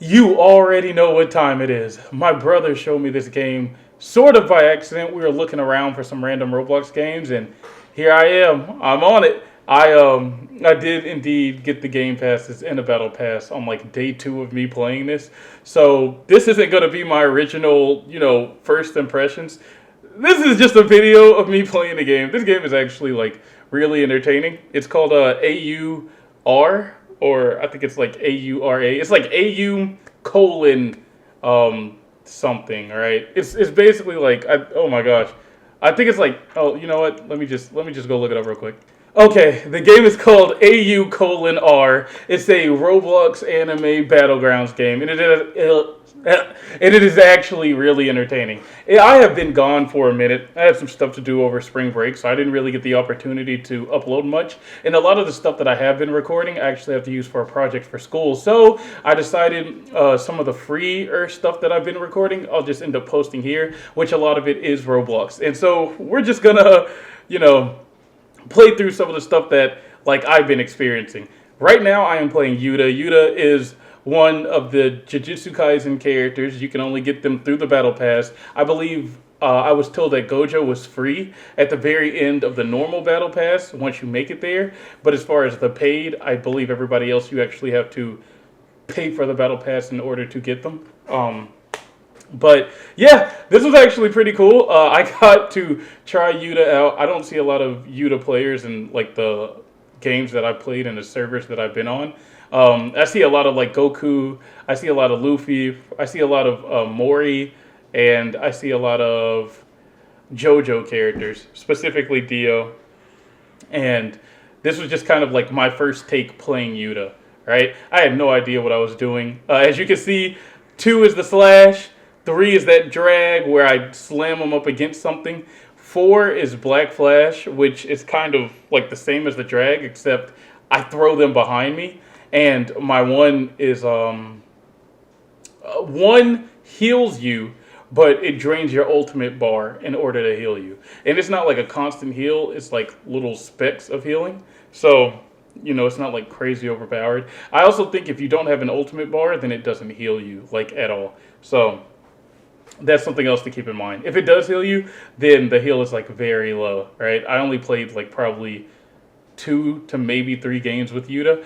You already know what time it is. My brother showed me this game sort of by accident. We were looking around for some random Roblox games, and here I am. I'm on it. I did indeed get the game passes and a battle pass on like day 2 of me playing this. So this isn't gonna be my original, first impressions. This is just a video of me playing the game. This game is actually like really entertaining. It's called AUR, or I think it's like AURA. It's like AU colon something, right? It's basically like oh my gosh. I think it's like, oh, you know what? Let me just go look it up real quick. Okay, the game is called AU colon R. It's a Roblox anime battlegrounds game, and it is actually really entertaining. I have been gone for a minute. I had some stuff to do over spring break, so I didn't really get the opportunity to upload much. And a lot of the stuff that I have been recording, I actually have to use for a project for school. So I decided some of the freer stuff that I've been recording, I'll just end up posting here, which a lot of it is Roblox. And so we're just gonna, you know, play through some of the stuff that like I've been experiencing. Right now I am playing Yuta. Yuta is one of the Jujutsu Kaisen characters. You can only get them through the battle pass. I believe I was told that Gojo was free at the very end of the normal battle pass once you make it there. But as far as the paid, I believe everybody else you actually have to pay for the battle pass in order to get them. But yeah, this was actually pretty cool. I got to try Yuta out. I don't see a lot of Yuta players in like the games that I've played and the servers that I've been on. I see a lot of like Goku. I see a lot of Luffy. I see a lot of Mori, and I see a lot of JoJo characters, specifically Dio. And this was just kind of like my first take playing Yuta. Right? I had no idea what I was doing. As you can see, 2 is the slash. 3 is that drag where I slam them up against something. 4 is Black Flash, which is kind of like the same as the drag, except I throw them behind me. And my 1 is 1 heals you, but it drains your ultimate bar in order to heal you. And it's not like a constant heal, it's like little specks of healing. So, it's not like crazy overpowered. I also think if you don't have an ultimate bar, then it doesn't heal you like at all. So that's something else to keep in mind. If it does heal you, then the heal is like very low, right? I only played like probably 2 to maybe 3 games with Yuta.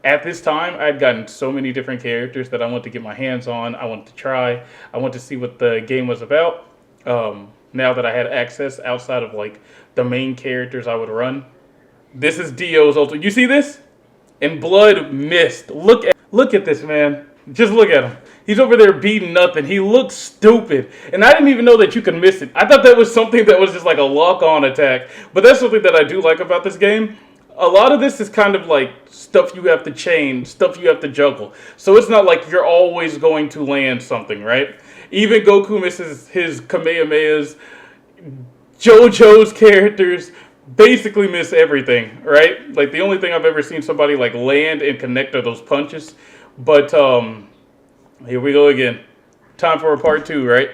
At this time, I'd gotten so many different characters that I wanted to get my hands on. I wanted to try. I wanted to see what the game was about. Now that I had access outside of like the main characters I would run. This is Dio's ultimate. You see this? And Blood missed. Look at this, man. Just look at him. He's over there beating nothing. He looks stupid. And I didn't even know that you could miss it. I thought that was something that was just like a lock-on attack. But that's something that I do like about this game. A lot of this is kind of like stuff you have to chain, stuff you have to juggle. So it's not like you're always going to land something, right? Even Goku misses his Kamehamehas. JoJo's characters basically miss everything, right? Like the only thing I've ever seen somebody like land and connect are those punches. But here we go again. Time for a part 2, right?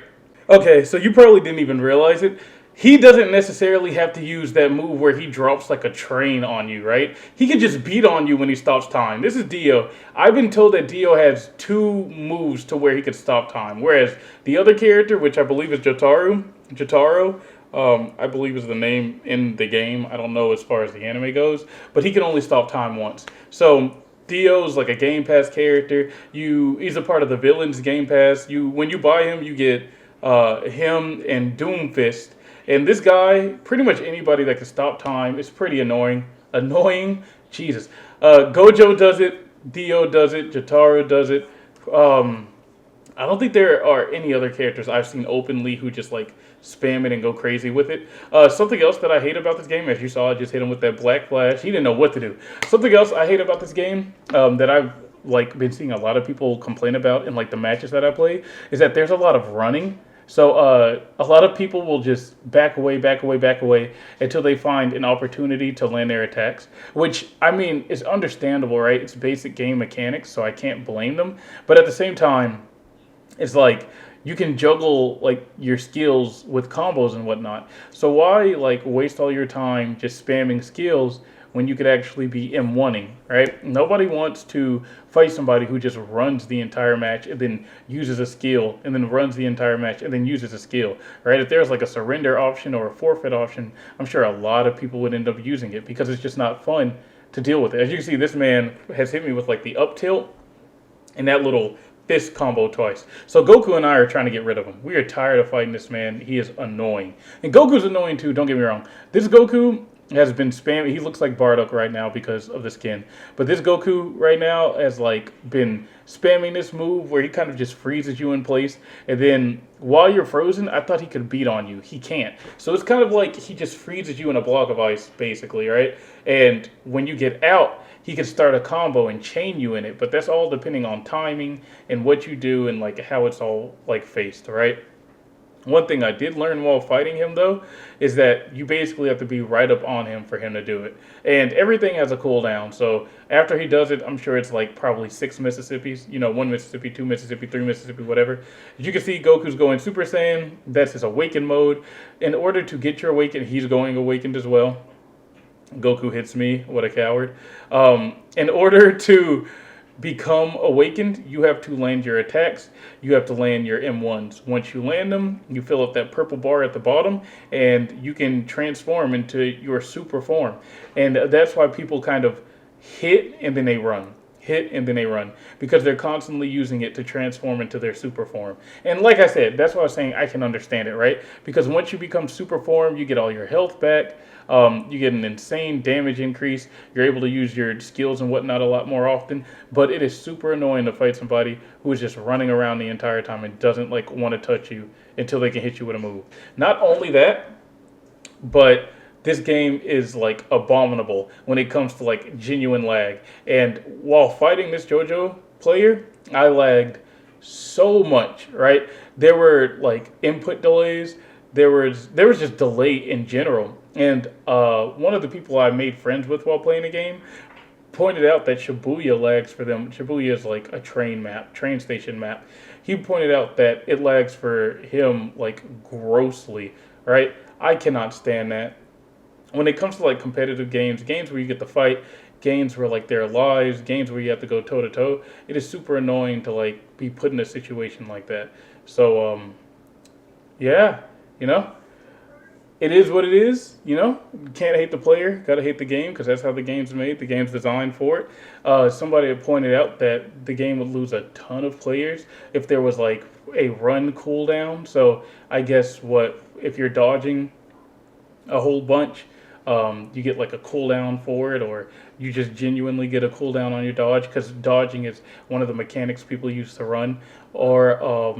Okay, so you probably didn't even realize it. He doesn't necessarily have to use that move where he drops like a train on you, right? He can just beat on you when he stops time. This is Dio. I've been told that Dio has 2 moves to where he could stop time. Whereas the other character, which I believe is Jotaro, I believe is the name in the game. I don't know as far as the anime goes, but he can only stop time once. So Dio's like a Game Pass character. He's a part of the Villains Game Pass. When you buy him, you get him and Doomfist. And this guy, pretty much anybody that can stop time, is pretty annoying. Annoying? Jesus. Gojo does it. Dio does it. Jotaro does it. I don't think there are any other characters I've seen openly who just like spam it and go crazy with it. Something else that I hate about this game, as you saw, I just hit him with that Black Flash. He didn't know what to do. Something else I hate about this game that I've like been seeing a lot of people complain about in like the matches that I play is that there's a lot of running. So a lot of people will just back away until they find an opportunity to land their attacks, which, I mean, is understandable, right? It's basic game mechanics, so I can't blame them. But at the same time, it's like you can juggle like your skills with combos and whatnot. So why like waste all your time just spamming skills when you could actually be M1ing, right? Nobody wants to fight somebody who just runs the entire match and then uses a skill and then runs the entire match and then uses a skill, right? If there's like a surrender option or a forfeit option, I'm sure a lot of people would end up using it because it's just not fun to deal with it. As you can see, this man has hit me with like the up tilt and that little fist combo twice. So Goku and I are trying to get rid of him. We are tired of fighting this man. He is annoying. And Goku's annoying too, don't get me wrong. This Goku has been spamming. He looks like Bardock right now because of the skin. But this Goku right now has like been spamming this move where he kind of just freezes you in place. And then while you're frozen, I thought he could beat on you. He can't. So it's kind of like he just freezes you in a block of ice, basically, right? And when you get out, he can start a combo and chain you in it, but that's all depending on timing and what you do and like how it's all like faced, right? One thing I did learn while fighting him though is that you basically have to be right up on him for him to do it. And everything has a cooldown. So after he does it, I'm sure it's like probably 6 Mississippis, 1 Mississippi, 2 Mississippi, 3 Mississippi, whatever. As you can see, Goku's going Super Saiyan. That's his awakened mode. In order to get your awakened, he's going awakened as well. Goku hits me. What a coward. In order to become awakened, you have to land your attacks. You have to land your M1s. Once you land them, you fill up that purple bar at the bottom, and you can transform into your super form. And that's why people kind of hit and then they run. Hit and then they run because they're constantly using it to transform into their super form. And like I said, that's why I was saying I can understand it, right? Because once you become super form, you get all your health back. You get an insane damage increase. You're able to use your skills and whatnot a lot more often. But it is super annoying to fight somebody who is just running around the entire time and doesn't like want to touch you until they can hit you with a move. Not only that, but this game is like abominable when it comes to like genuine lag. And while fighting this JoJo player, I lagged so much, right? There were like input delays. There was just delay in general. And one of the people I made friends with while playing the game pointed out that Shibuya lags for them. Shibuya is like a train station map. He pointed out that it lags for him like grossly, right? I cannot stand that. When it comes to like competitive games where you get to fight, games where like there are lives, games where you have to go toe to toe, it is super annoying to like be put in a situation like that. So yeah, it is what it is, You can't hate the player, gotta hate the game because that's how the game's made. The game's designed for it. Somebody had pointed out that the game would lose a ton of players if there was like a run cooldown. So I guess if you're dodging a whole bunch, you get like a cooldown for it, or you just genuinely get a cooldown on your dodge because dodging is one of the mechanics people use to run. Or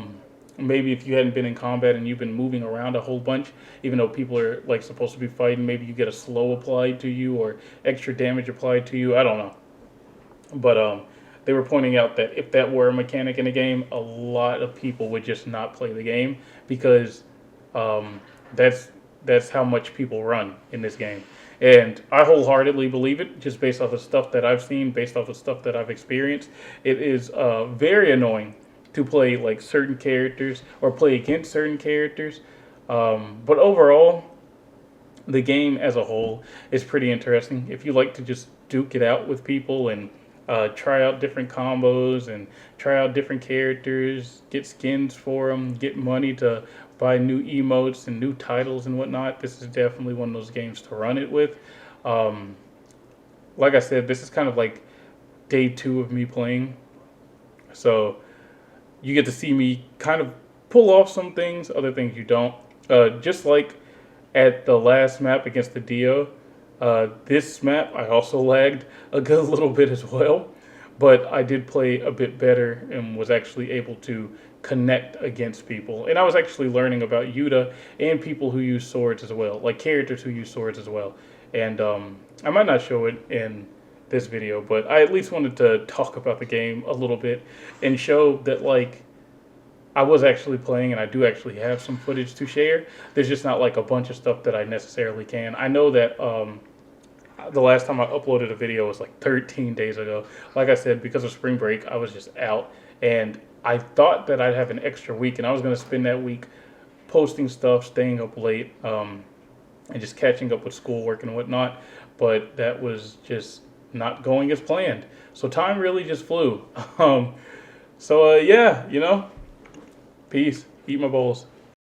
maybe if you hadn't been in combat and you've been moving around a whole bunch, even though people are like supposed to be fighting, maybe you get a slow applied to you or extra damage applied to you. I don't know. But they were pointing out that if that were a mechanic in the game, a lot of people would just not play the game because that's how much people run in this game. And I wholeheartedly believe it, just based off of stuff that I've seen, based off of stuff that I've experienced. It is very annoying to play like certain characters or play against certain characters. But overall, the game as a whole is pretty interesting. If you like to just duke it out with people and try out different combos and try out different characters, get skins for them, get money to buy new emotes and new titles and whatnot, this is definitely one of those games to run it with. Like I said, this is kind of like day 2 of me playing. So you get to see me kind of pull off some things, other things you don't. Just like at the last map against the Dio, this map I also lagged a good little bit as well. But I did play a bit better and was actually able to connect against people. And I was actually learning about Yuta and people who use swords as well, like characters who use swords as well. And I might not show it in this video, but I at least wanted to talk about the game a little bit and show that like I was actually playing and I do actually have some footage to share. There's just not like a bunch of stuff that I necessarily can. I know that the last time I uploaded a video was like 13 days ago. Like I said, because of spring break, I was just out and I thought that I'd have an extra week and I was going to spend that week posting stuff, staying up late, and just catching up with schoolwork and whatnot. but that was just not going as planned. So time really just flew. Yeah, peace. Eat my bowls.